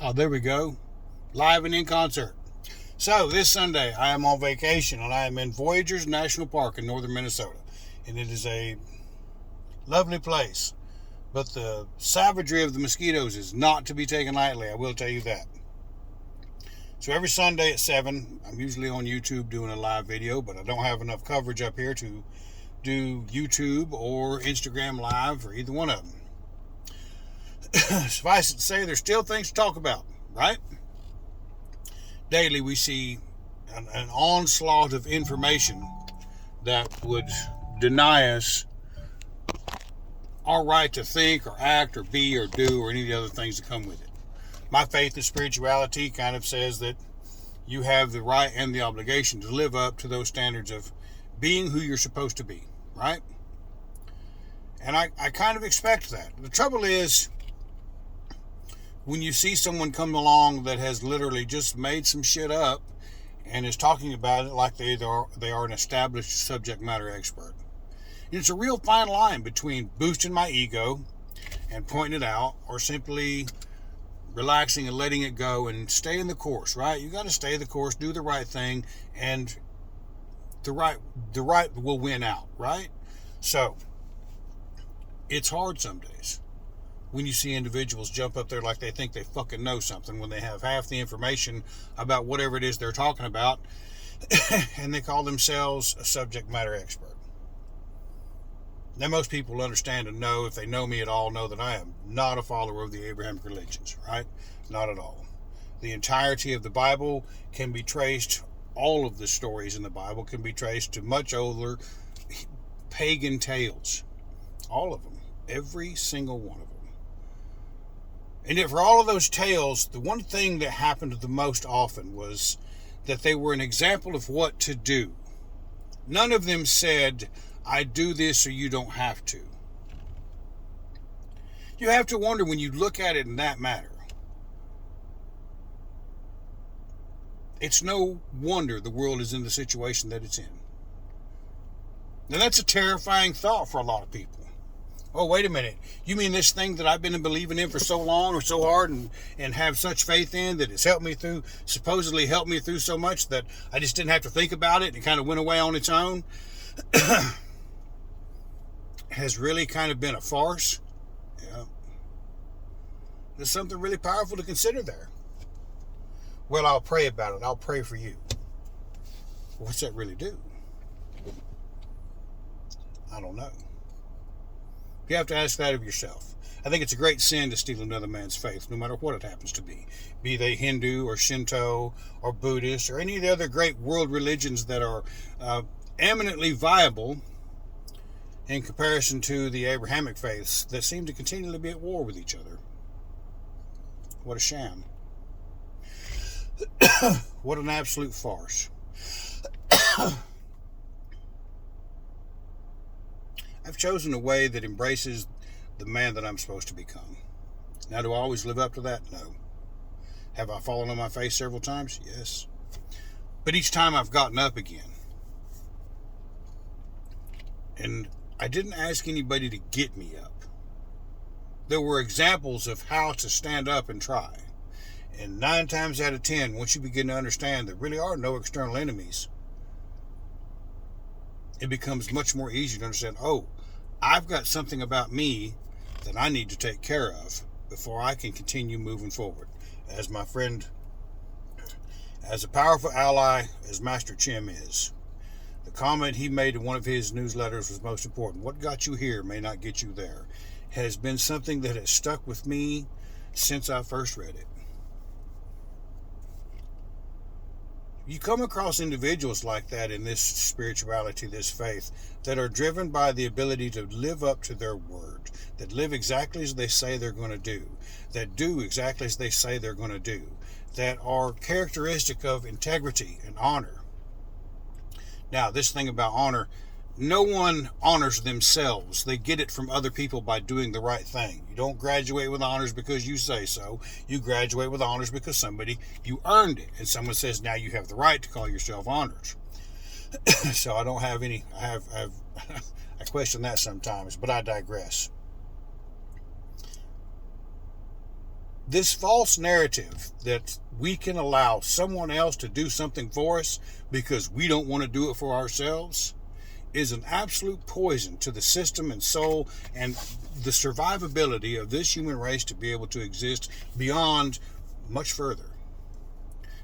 Oh, there we go. Live and in concert. So, this Sunday, I am on vacation and I am in Voyageurs National Park in northern Minnesota. And it is a lovely place. But the savagery of the mosquitoes is not to be taken lightly, I will tell you that. So, every Sunday at 7, I'm usually on YouTube doing a live video, but I don't have enough coverage up here to do YouTube or Instagram Live or either one of them. Suffice it to say, there's still things to talk about, right? Daily we see an onslaught of information that would deny us our right to think or act or be or do or any of the other things that come with it. My faith in spirituality kind of says that you have the right and the obligation to live up to those standards of being who you're supposed to be, right? And I kind of expect that. The trouble is, when you see someone come along that has literally just made some shit up and is talking about it like they are an established subject matter expert. It's a real fine line between boosting my ego and pointing it out or simply relaxing and letting it go and staying the course, right? You got to stay the course, do the right thing, and the right will win out, right? So, it's hard some days when you see individuals jump up there like they think they fucking know something when they have half the information about whatever it is they're talking about and they call themselves a subject matter expert. Now, most people understand and know, if they know me at all, know that I am not a follower of the Abrahamic religions, right? Not at all. The entirety of the Bible can be traced, all of the stories in the Bible can be traced to much older pagan tales. All of them. Every single one of them. And yet for all of those tales, the one thing that happened the most often was that they were an example of what to do. None of them said, I do this or you don't have to. You have to wonder when you look at it in that manner. It's no wonder the world is in the situation that it's in. Now that's a terrifying thought for a lot of people. Oh, wait a minute. You mean this thing that I've been believing in for so long or so hard and have such faith in that it's supposedly helped me through so much that I just didn't have to think about it and it kind of went away on its own? Has really kind of been a farce? Yeah. There's something really powerful to consider there. Well, I'll pray about it. I'll pray for you. What's that really do? I don't know. You have to ask that of yourself. I think it's a great sin to steal another man's faith, no matter what it happens to be. Be they Hindu or Shinto or Buddhist or any of the other great world religions that are eminently viable in comparison to the Abrahamic faiths that seem to continually be at war with each other. What a sham. What an absolute farce. I've chosen a way that embraces the man that I'm supposed to become. Now, do I always live up to that? No. Have I fallen on my face several times? Yes. But each time I've gotten up again. And I didn't ask anybody to get me up. There were examples of how to stand up and try. And 9 times out of 10, once you begin to understand there really are no external enemies, it becomes much more easy to understand, oh, I've got something about me that I need to take care of before I can continue moving forward. As my friend, as a powerful ally as Master Chim is, the comment he made in one of his newsletters was most important. What got you here may not get you there. It has been something that has stuck with me since I first read it. You come across individuals like that in this spirituality, this faith, that are driven by the ability to live up to their word, that live exactly as they say they're going to do, that do exactly as they say they're going to do, that are characteristic of integrity and honor. Now, this thing about honor, no one honors themselves. They get it from other people by doing the right thing. You don't graduate with honors because you say so. You graduate with honors because you earned it. And someone says, now you have the right to call yourself honors. So I don't have any, I question that sometimes, but I digress. This false narrative that we can allow someone else to do something for us because we don't want to do it for ourselves is an absolute poison to the system and soul and the survivability of this human race to be able to exist beyond much further.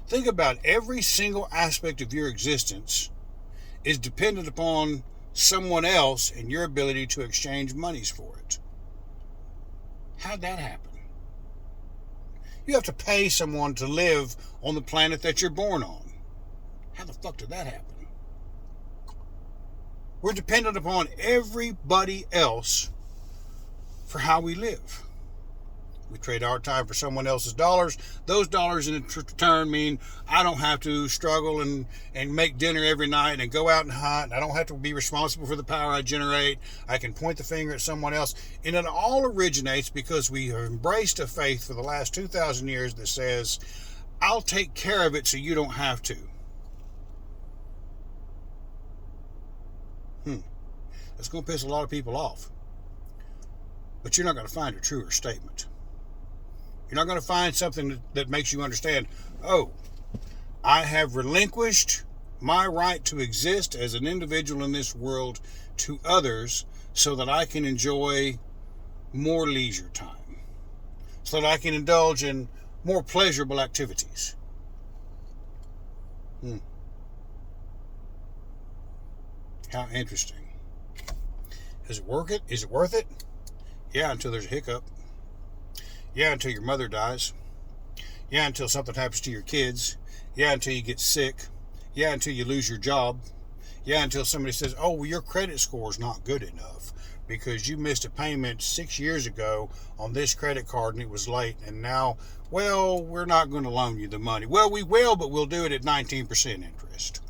Think about every single aspect of your existence is dependent upon someone else and your ability to exchange monies for it. How'd that happen? You have to pay someone to live on the planet that you're born on. How the fuck did that happen? We're dependent upon everybody else for how we live. We trade our time for someone else's dollars. Those dollars in return mean I don't have to struggle and make dinner every night and go out and hunt. I don't have to be responsible for the power I generate. I can point the finger at someone else. And it all originates because we have embraced a faith for the last 2,000 years that says, I'll take care of it so you don't have to. That's going to piss a lot of people off. But you're not going to find a truer statement. You're not going to find something that makes you understand, oh, I have relinquished my right to exist as an individual in this world to others so that I can enjoy more leisure time, so that I can indulge in more pleasurable activities. How interesting. Is it worth it? Is it worth it? Yeah, until there's a hiccup. Yeah, until your mother dies. Yeah, until something happens to your kids. Yeah, until you get sick. Yeah, until you lose your job. Yeah, until somebody says, oh, well, your credit score is not good enough because you missed a payment 6 years ago on this credit card and it was late. And now, well, we're not going to loan you the money. Well, we will, but we'll do it at 19% interest.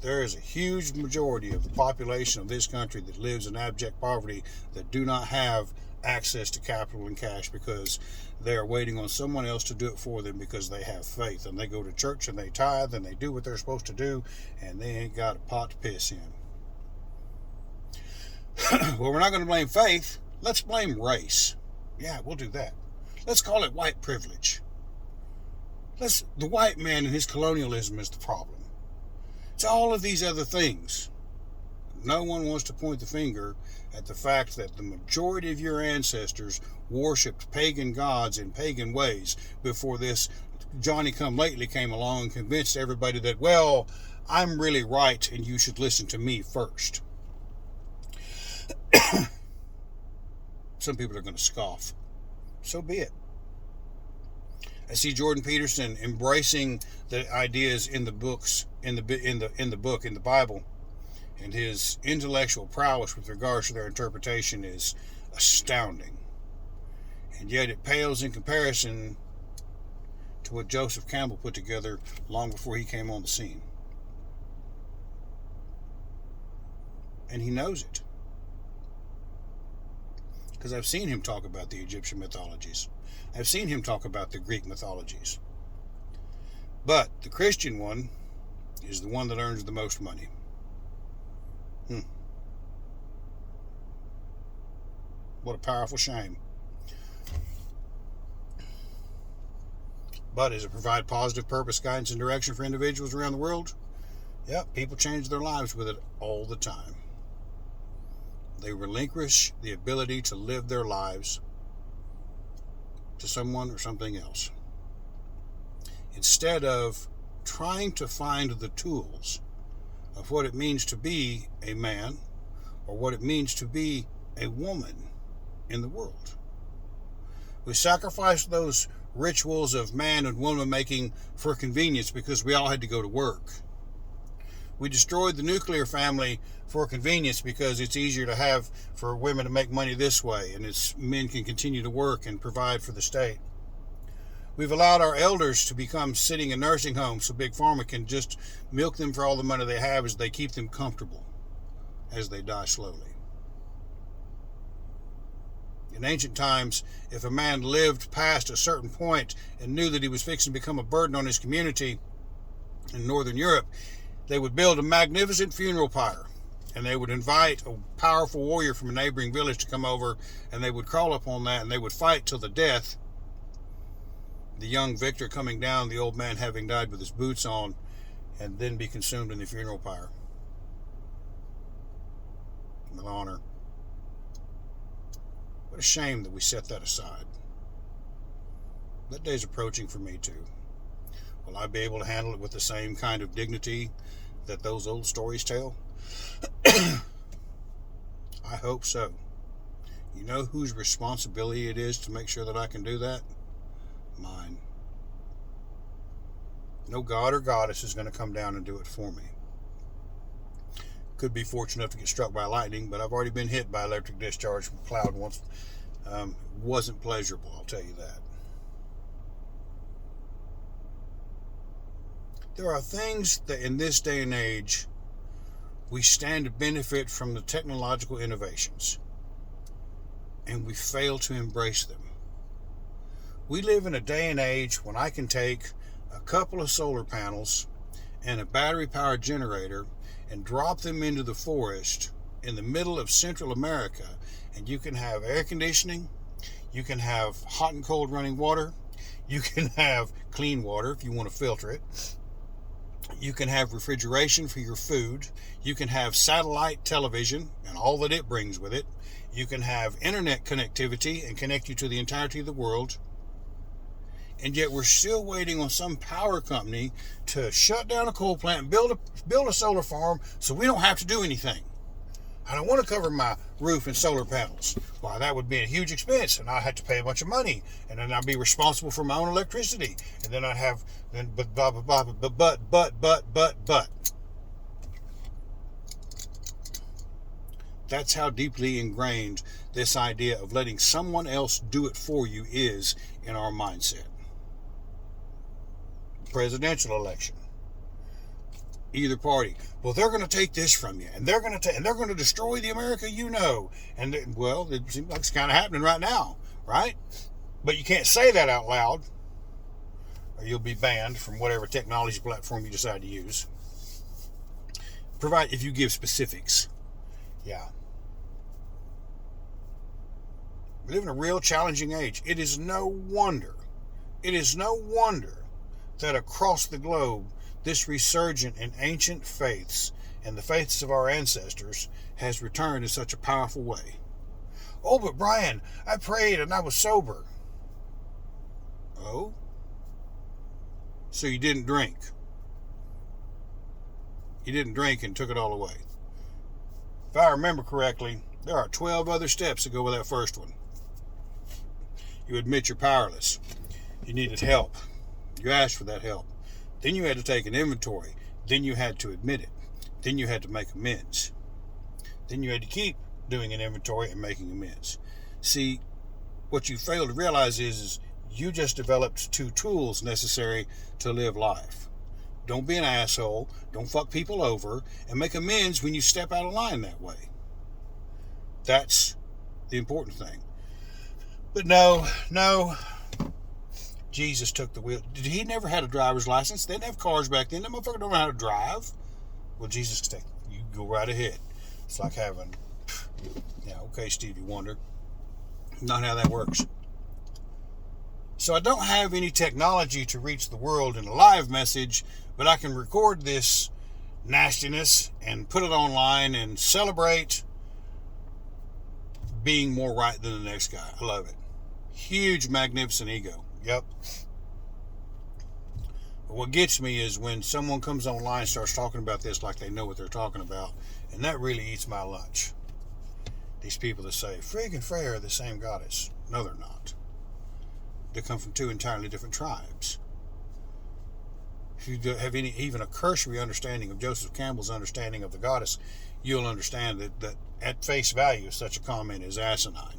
There is a huge majority of the population of this country that lives in abject poverty that do not have access to capital and cash because they are waiting on someone else to do it for them because they have faith and they go to church and they tithe and they do what they're supposed to do and they ain't got a pot to piss in. Well, we're not going to blame faith. Let's blame race. Yeah, we'll do that. Let's call it white privilege. The white man and his colonialism is the problem. It's all of these other things. No one wants to point the finger at the fact that the majority of your ancestors worshipped pagan gods in pagan ways before this Johnny-come-lately came along and convinced everybody that, well, I'm really right and you should listen to me first. Some people are going to scoff. So be it. I see Jordan Peterson embracing the ideas in the books, in the Bible, and his intellectual prowess with regards to their interpretation is astounding. And yet it pales in comparison to what Joseph Campbell put together long before he came on the scene. And he knows it. Because I've seen him talk about the Egyptian mythologies. I've seen him talk about the Greek mythologies. But the Christian one is the one that earns the most money. What a powerful shame. But does it provide positive purpose, guidance, and direction for individuals around the world? Yep, people change their lives with it all the time. They relinquish the ability to live their lives to someone or something else, instead of trying to find the tools of what it means to be a man or what it means to be a woman in the world. We sacrifice those rituals of man and woman making for convenience because we all had to go to work. We destroyed the nuclear family for convenience because it's easier to have for women to make money this way and its men can continue to work and provide for the state. We've allowed our elders to become sitting in nursing homes so Big Pharma can just milk them for all the money they have as they keep them comfortable as they die slowly. In ancient times, if a man lived past a certain point and knew that he was fixing to become a burden on his community in Northern Europe, they would build a magnificent funeral pyre And they would invite a powerful warrior from a neighboring village to come over, and they would crawl up on that, and they would fight till the death. The young victor coming down, the old man having died with his boots on, and then be consumed in the funeral pyre with honor. What a shame that we set that aside. That day's approaching for me too. Will I be able to handle it with the same kind of dignity that those old stories tell? I hope so. You know whose responsibility it is to make sure that I can do that? Mine. No god or goddess is going to come down and do it for me. Could be fortunate enough to get struck by lightning, but I've already been hit by electric discharge from a cloud once. Wasn't pleasurable, I'll tell you that. There are things that in this day and age we stand to benefit from the technological innovations, and we fail to embrace them. We live in a day and age when I can take a couple of solar panels and a battery-powered generator and drop them into the forest in the middle of Central America, and you can have air conditioning, you can have hot and cold running water, you can have clean water if you want to filter it, you can have refrigeration for your food, you can have satellite television and all that it brings with it, you can have internet connectivity and connect you to the entirety of the world, and yet we're still waiting on some power company to shut down a coal plant and build a solar farm so we don't have to do anything. I don't want to cover my roof in solar panels. Why, that would be a huge expense, and I'd have to pay a bunch of money, and then I'd be responsible for my own electricity, and then I'd have, but blah, blah, blah, but. That's how deeply ingrained this idea of letting someone else do it for you is in our mindset. Presidential election. Either party. Well, they're going to take this from you, and they're going to destroy the America you know. And well, it seems like it's kind of happening right now, right? But you can't say that out loud, or you'll be banned from whatever technology platform you decide to use. If you give specifics. Yeah. We live in a real challenging age. It is no wonder that across the globe, this resurgence in ancient faiths and the faiths of our ancestors has returned in such a powerful way. Oh, but Brian, I prayed and I was sober. Oh? So you didn't drink. You didn't drink and took it all away. If I remember correctly, there are 12 other steps to go with that first one. You admit you're powerless. You needed help. You asked for that help. Then you had to take an inventory. Then you had to admit it. Then you had to make amends. Then you had to keep doing an inventory and making amends. See, what you fail to realize is you just developed 2 tools necessary to live life. Don't be an asshole. Don't fuck people over. And make amends when you step out of line that way. That's the important thing. But no. Jesus took the wheel. Did he never had a driver's license? They didn't have cars back then. That motherfucker don't know how to drive. Well, Jesus, you go right ahead. It's like having, okay, Stevie Wonder. Not how that works. So I don't have any technology to reach the world in a live message, but I can record this nastiness and put it online and celebrate being more right than the next guy. I love it. Huge, magnificent ego. Yep. But what gets me is when someone comes online and starts talking about this like they know what they're talking about, and that really eats my lunch. These people that say, Frigg and Freya are the same goddess. No, they're not. They come from 2 entirely different tribes. If you have even a cursory understanding of Joseph Campbell's understanding of the goddess, you'll understand that at face value, such a comment is asinine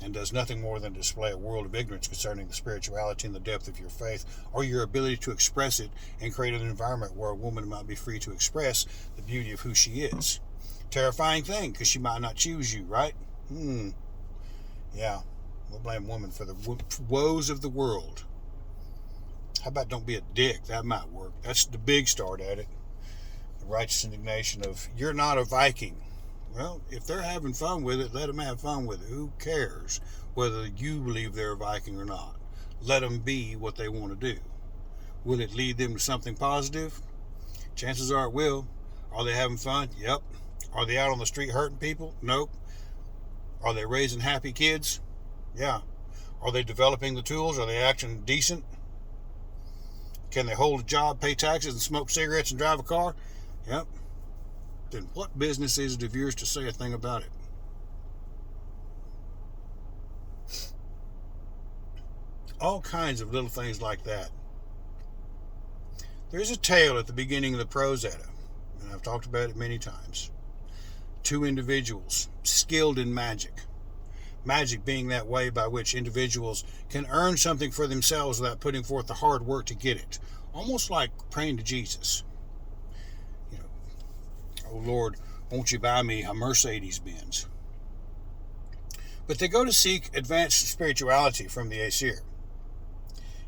and does nothing more than display a world of ignorance concerning the spirituality and the depth of your faith, or your ability to express it and create an environment where a woman might be free to express the beauty of who she is. Terrifying thing, because she might not choose you, right? Yeah, we'll blame women for the woes of the world. How about don't be a dick? That might work. That's the big start at it. righteous indignation of, you're not a Viking. Well, if they're having fun with it, let them have fun with it. Who cares whether you believe they're a Viking or not? Let them be what they want to do. Will it lead them to something positive? Chances are it will. Are they having fun? Yep. Are they out on the street hurting people? Nope. Are they raising happy kids? Yeah. Are they developing the tools? Are they acting decent? Can they hold a job, pay taxes, and smoke cigarettes and drive a car? Yep. Then what business is it of yours to say a thing about it? All kinds of little things like that. There's a tale at the beginning of the Prose Edda, and I've talked about it many times. Two individuals skilled in magic. Magic being that way by which individuals can earn something for themselves without putting forth the hard work to get it. Almost like praying to Jesus. You know, oh Lord, won't you buy me a Mercedes Benz? But they go to seek advanced spirituality from the Aesir.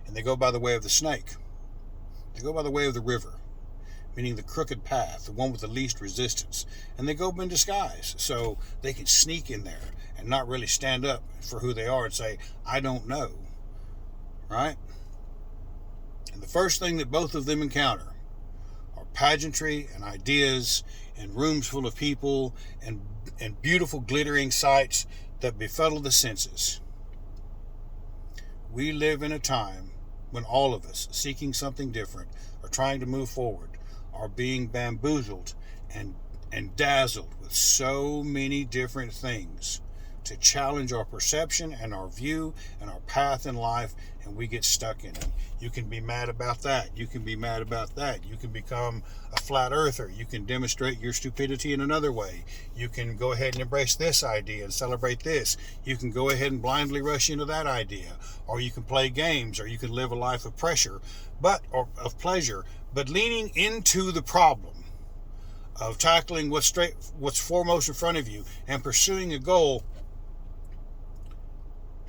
And they go by the way of the snake. They go by the way of the river, meaning the crooked path, the one with the least resistance. And they go in disguise, so they can sneak in there and not really stand up for who they are and say, I don't know. Right? And the first thing that both of them encounter are pageantry and ideas and rooms full of people and beautiful glittering sights that befuddle the senses. We live in a time when all of us, seeking something different or trying to move forward, are being bamboozled and dazzled with so many different things to challenge our perception and our view and our path in life, and we get stuck in it. You can be mad about that. You can be mad about that. You can become a flat earther. You can demonstrate your stupidity in another way. You can go ahead and embrace this idea and celebrate this. You can go ahead and blindly rush into that idea. Or you can play games, or you can live a life of pressure, or of pleasure, but leaning into the problem of tackling what's foremost in front of you and pursuing a goal.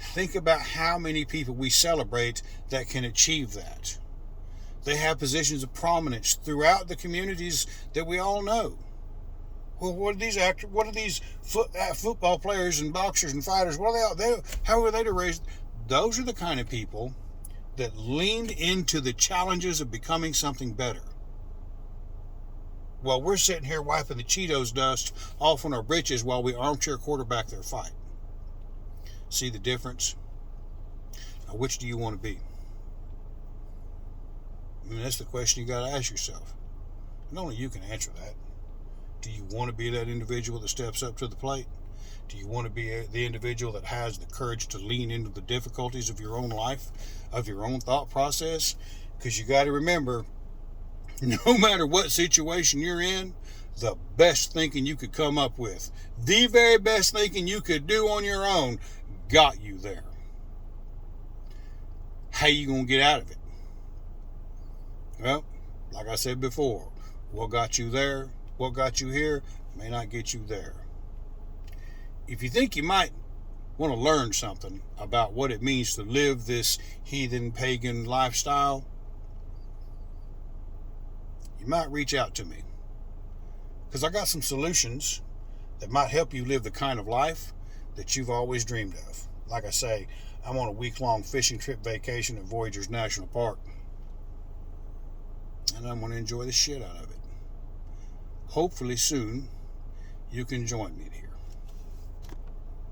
Think about how many people we celebrate that can achieve that. They have positions of prominence throughout the communities that we all know. Well, what are these actors? What are these football players and boxers and fighters? What are they? How are they to raise? Those are the kind of people that leaned into the challenges of becoming something better. While we're sitting here wiping the Cheetos dust off on our britches while we armchair quarterback their fight. See the difference? Now, which do you want to be? I mean, that's the question you got to ask yourself. And only you can answer that. Do you want to be that individual that steps up to the plate? Do you want to be the individual that has the courage to lean into the difficulties of your own life, of your own thought process? Because you got to remember, no matter what situation you're in, the best thinking you could come up with, the very best thinking you could do on your own, got you there. How you going to get out of it? Well, like I said before, what got you there, what got you here, may not get you there. If you think you might want to learn something about what it means to live this heathen pagan lifestyle, you might reach out to me. Because I got some solutions that might help you live the kind of life that you've always dreamed of. Like I say, I'm on a week-long fishing trip vacation at Voyageurs National Park. And I'm going to enjoy the shit out of it. Hopefully soon, you can join me here.